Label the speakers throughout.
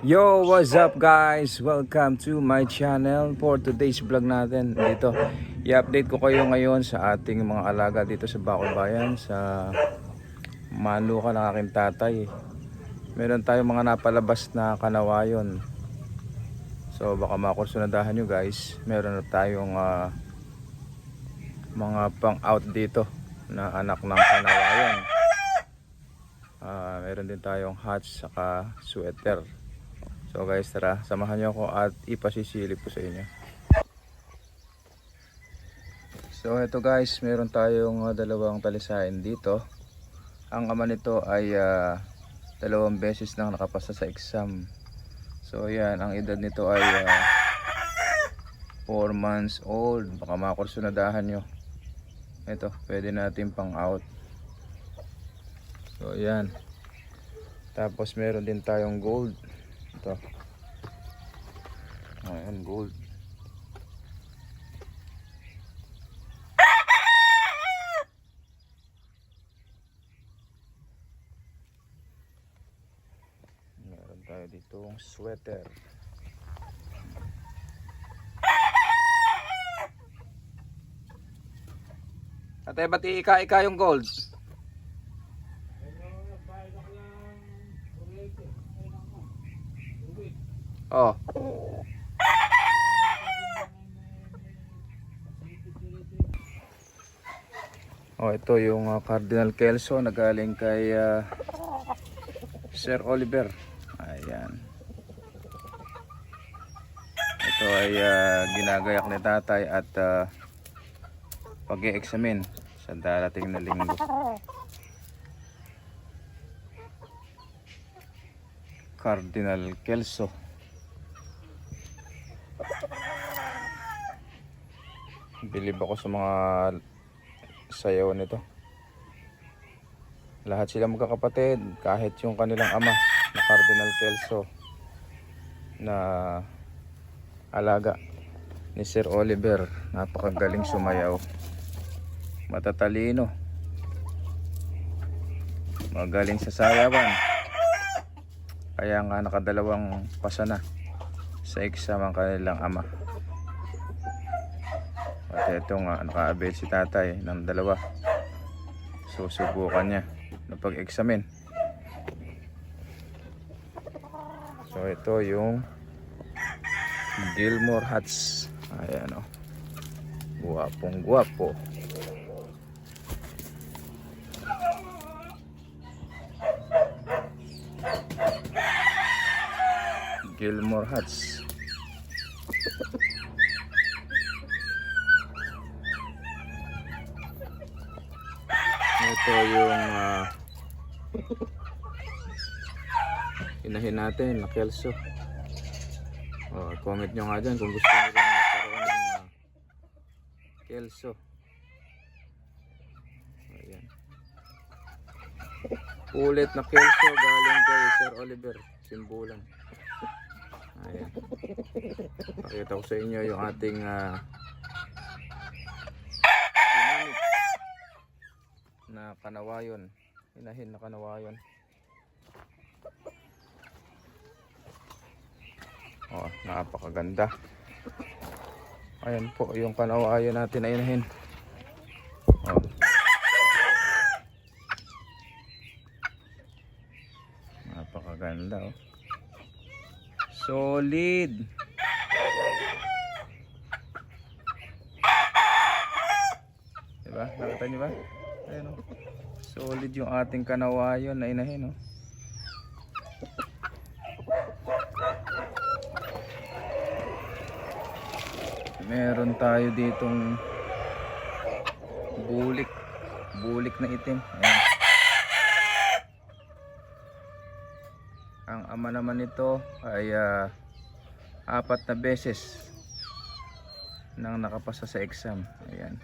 Speaker 1: Yo, what's up guys? Welcome to my channel. For today's vlog natin dito, i-update ko kayo ngayon sa ating mga alaga dito sa Bacolbayan, sa manuka ng aking tatay. Meron tayong mga napalabas na kanawayon. So baka makursunadahan nyo guys. Meron na tayong mga pang out dito na anak ng kanawayon. Meron din tayong hatch saka sweater. So guys, tara, samahan nyo ako at ipasisilip ko sa inyo. So ito guys, meron tayong dalawang talisain dito. Ang ama nito ay 2 beses nang nakapasa sa exam. So yan, ang edad nito ay 4 months old. Baka makursunadahan nyo. Ito, pwede natin pang out. So yan. Tapos meron din tayong gold. Ito. Ayan, gold. Meron tayo ditong sweater. Ate, ba't ika-ika yung gold? Oh. Oh, ito yung Cardinal Kelso na galing kay Sir Oliver. Ayan. Ito ay ginagayak ni tatay at pag-i-examine sa darating na linggo. Cardinal Kelso. Bilib ako sa mga sayaw nito. Lahat sila magkakapatid, kahit yung kanilang ama na Cardinal Kelso na alaga ni Sir Oliver. Napakagaling sumayaw, matatalino, magaling sa sayawan. Kaya nga nakadalawang pasa na sa exam ang kanilang ama. At ito nga, naka-avail si tatay ng 2. Susubukan niya na pag-examine. So ito yung Gilmore Hats. Ayan o. Guwapong guwapo. Gilmore Hats. Ito yung inahin natin na Kelso. Comment nyo nga dyan kung gusto nyo rin magkaroon ng Kelso. Ayan. Ulit na Kelso galing kay Sir Oliver Simbulan. Ayan. Pakita ko sa inyo yung ating na kanawayon, inahin na kanawayon. Oh, napakaganda. Ayan po yung kanawayon natin na inahin. Oh. Napakaganda oh. Solid. Diba? Nakita nyo ba? Ayan o. Solid yung ating kanawayon na inahin o. Meron tayo ditong bulik. Bulik na itim. Ayan. Ang ama naman nito ay 4 na beses nang nakapasa sa exam. Ayan.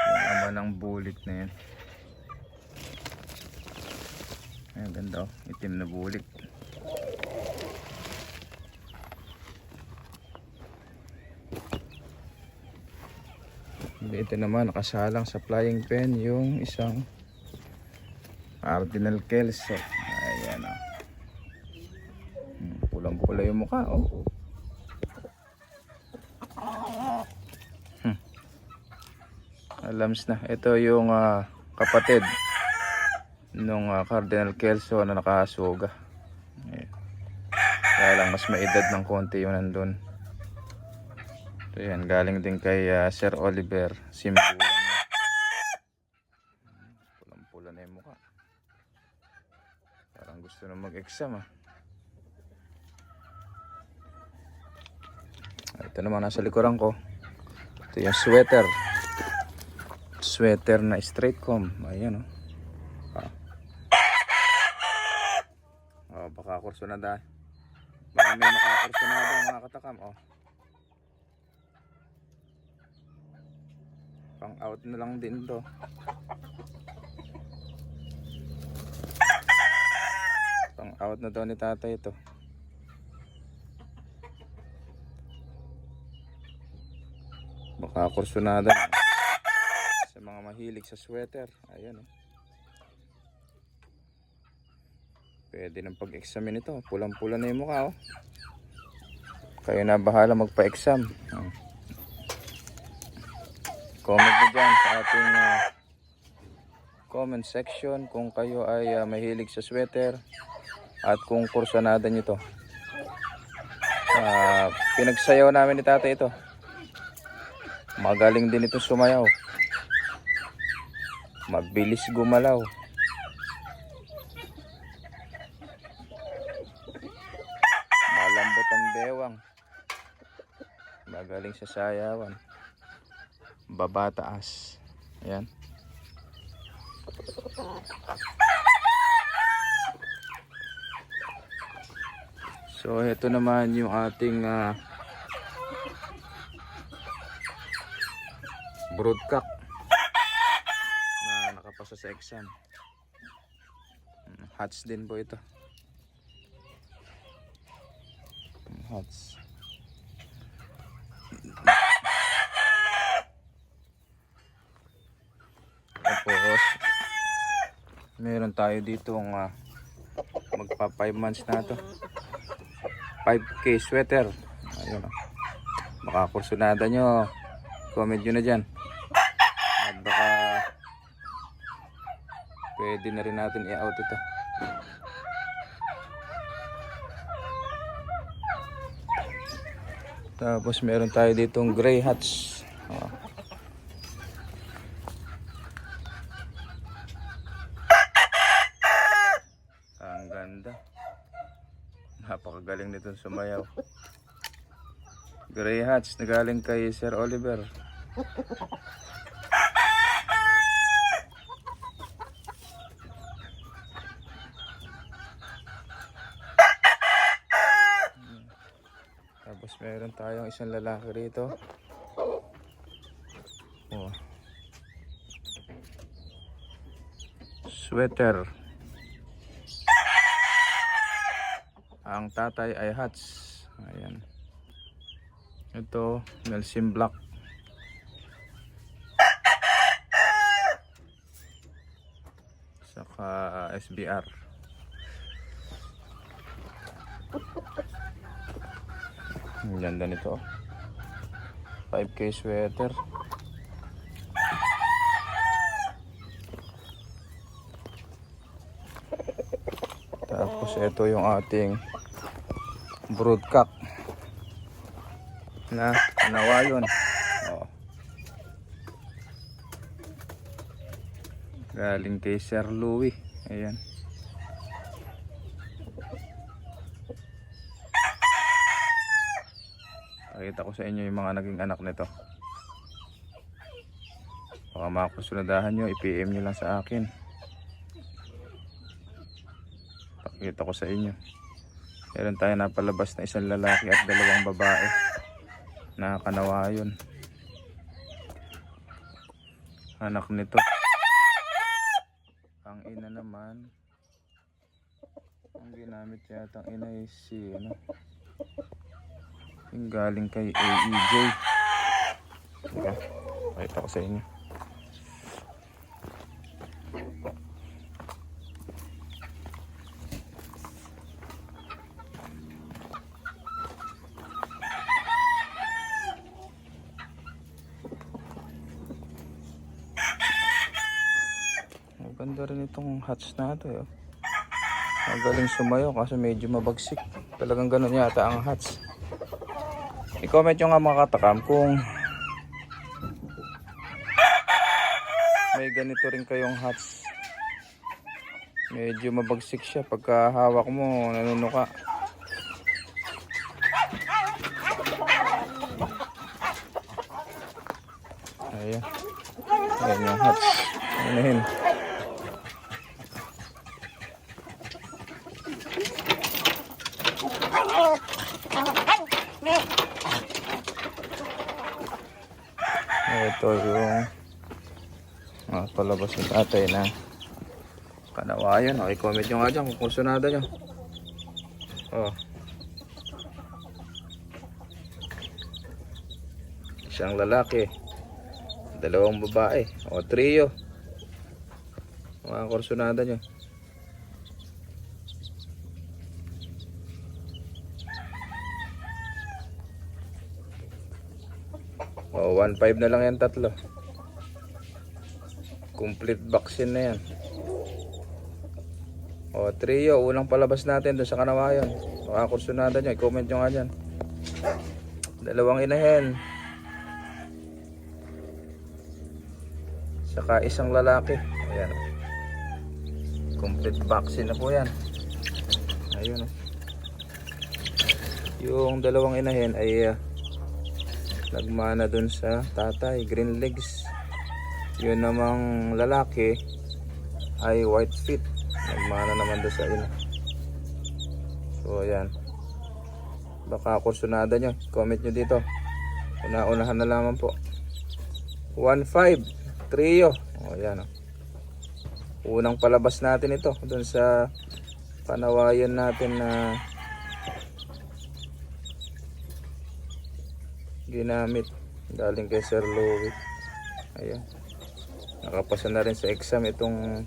Speaker 1: Yung ama ng bulik na yan. Ayan, ganda oh. Itim na bulik. Ito naman nakasalang sa flying pen yung isang Cardinal Kelso. Ayan oh. Pula yung mukha, oh. Alams na. Ito yung kapatid nung Cardinal Kelso na nakasuga. Ayan. Kaya lang mas maedad ng konti yung nandun. Ito yan, galing din kay Sir Oliver. Simbulan na. Pulang-pula na yung mukha. Parang gusto na mag-exam ah. Ito naman nasa likuran ko. Ito yung sweater. Sweater na straight comb. Ayan oh. Baka kurso na dahil. Baka may makakurso na dahil mga katakam oh. Pang out na lang din to. Pang out na daw ni tatay ito. Baka kursunada sa mga mahilig sa sweater. Ayan oh. Pwede nang pag-examine ito. Pulang-pula na yung mukha oh. Kayo na bahala magpa-exam. Comment mo dyan sa ating comment section kung kayo ay mahilig sa sweater at kung kursunada nyo ito. Pinagsayaw namin ni tatay ito. Magaling din ito sumayaw. Mabilis gumalaw. Malambot ang bewang. Magaling sa sayawan. Babataas. Ayan. So ito naman yung ating broodcock na nakapasa sa exam. Hats din po ito. Hats. Tapos meron tayo ditong magpa 5 months na to. 5K sweater. Ayun oh. Baka kursunada nyo. Comment nyo na dyan. At baka pwede na rin natin i-out ito. Tapos meron tayo ditong gray hats. Oh. Ang ganda. Napakagaling nitong sumayaw. Gray hats na galing kay Sir Oliver. Tapos meron tayong isang lalaki rito. Oh. Sweater. Ang tatay ay hats. Ayan. Ito, Nelson Black. Saka SBR. Ang ganda nito. 5K sweater. Tapos ito yung ating broodcock na nawayon. Oh. Galing kay Sir Louie. Ayan. Pakita ko sa inyo yung mga naging anak nito. Baka makakusunadahan nyo, i-PM nyo lang sa akin. Pakita ko sa inyo. Meron tayo napalabas na isang lalaki at 2 babae. Nakakanawayon. Anak nito. Ang ina naman, ang ginamit yata ang ina ay si yung galing kay AEJ. Okay, pakita ko sa inyo. Ganda rin itong hats na ito. Eh. Magaling sumayo kasi medyo mabagsik. Talagang ganun yata ang hats. I-comment nyo nga mga katakam kung may ganito rin kayong hats. Medyo mabagsik siya. Pagka hawak mo, nanunuka. Ayan. Ayan yung hats. Ayan. Ito yung palabas ng tatay na kanawayan. Okay, comment nyo nga dyan kung kursunada nyo. Oh. Isang lalaki, dalawang babae, o trio. Mga kursunada nyo. O 1.5 na lang yan, tatlo. Complete vaccine na yan. O trio, unang palabas natin doon sa kanawayan. Mga kursunada nyo, i-comment nyo nga dyan. Dalawang inahin, saka isang lalaki. Ayan. Complete vaccine na po yan. Ayun. Yung dalawang inahin ay nagmana dun sa tatay, green legs. Yun namang lalaki ay white feet, nagmana naman dun sa ina. So ayan, baka kursunada nyo, comment nyo dito. Una-unahan na lamang po. 1.5 trio. O ayan, unang palabas natin ito dun sa panawayan natin na ginamit galing kay Sir Louie. Ayan, nakapasa na rin sa exam itong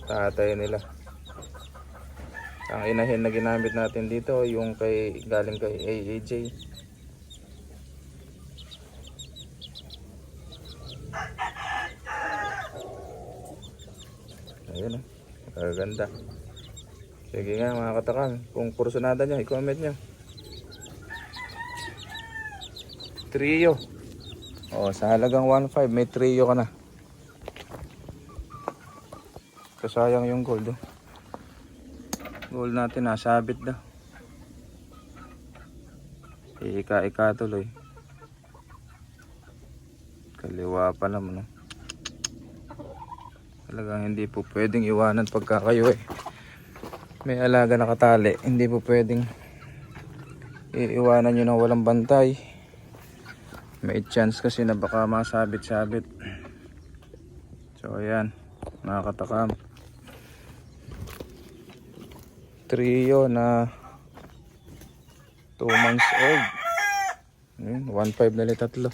Speaker 1: tatay nila. Ang inahin na ginamit natin dito yung galing kay AAJ. Ayan, maganda. Sige nga mga katakam, kung kursunada nyo, i-comment nyo. Trio. O, sa halagang 1.5 may trio ka na. Kasayang yung gold. Oh. Gold natin nasabit daw. Ika-ika tuloy. Kaliwa pa naman. No? Talagang hindi po pwedeng iwanan pagka kayo may alaga na katali. Hindi po pwedeng iiwanan nyo ng walang bantay. May chance kasi na baka masabit-sabit. So ayan, mga katakam, trio na 2 months old. 1.5 na li tatlo.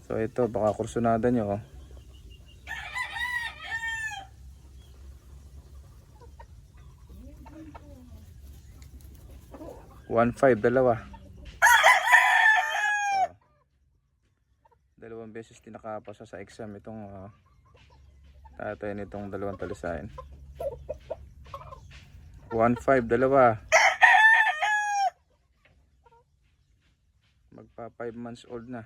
Speaker 1: So ito, baka kursunada nyo. 1.5 dalawa. Dalawang beses din nakapasa sa exam itong tatay nitong dalawang talisayan. 1.5 dalawa. Magpa 5 months old na.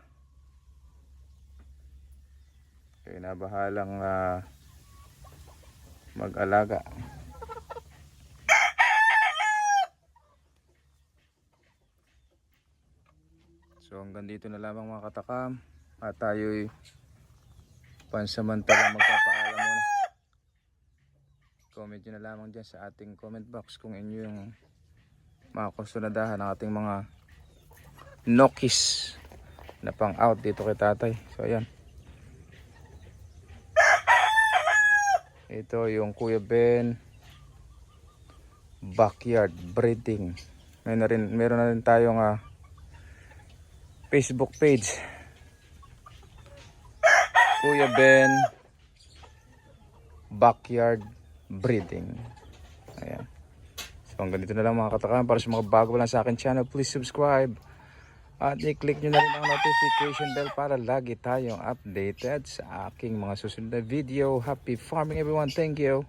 Speaker 1: Kaya nabahalang mag-alaga. So hanggang dito na lamang mga katakam. At tayo'y pansamantalang magpapaalam muna. Comment nyo na lamang dyan sa ating comment box kung inyo yung mga kursunadahan ng ating mga nokis na pang out dito kay tatay. So ayan, ito yung Kuya Ben backyard breeding. Meron na rin tayong Facebook page, Kuya Ben backyard breeding. Ayan. So hanggang dito na lang mga katakam. Para sa mga bago lang sa akin channel, please subscribe At i-click nyo na rin ang notification bell para lagi tayong updated sa aking mga susunod na video. Happy farming everyone. Thank you.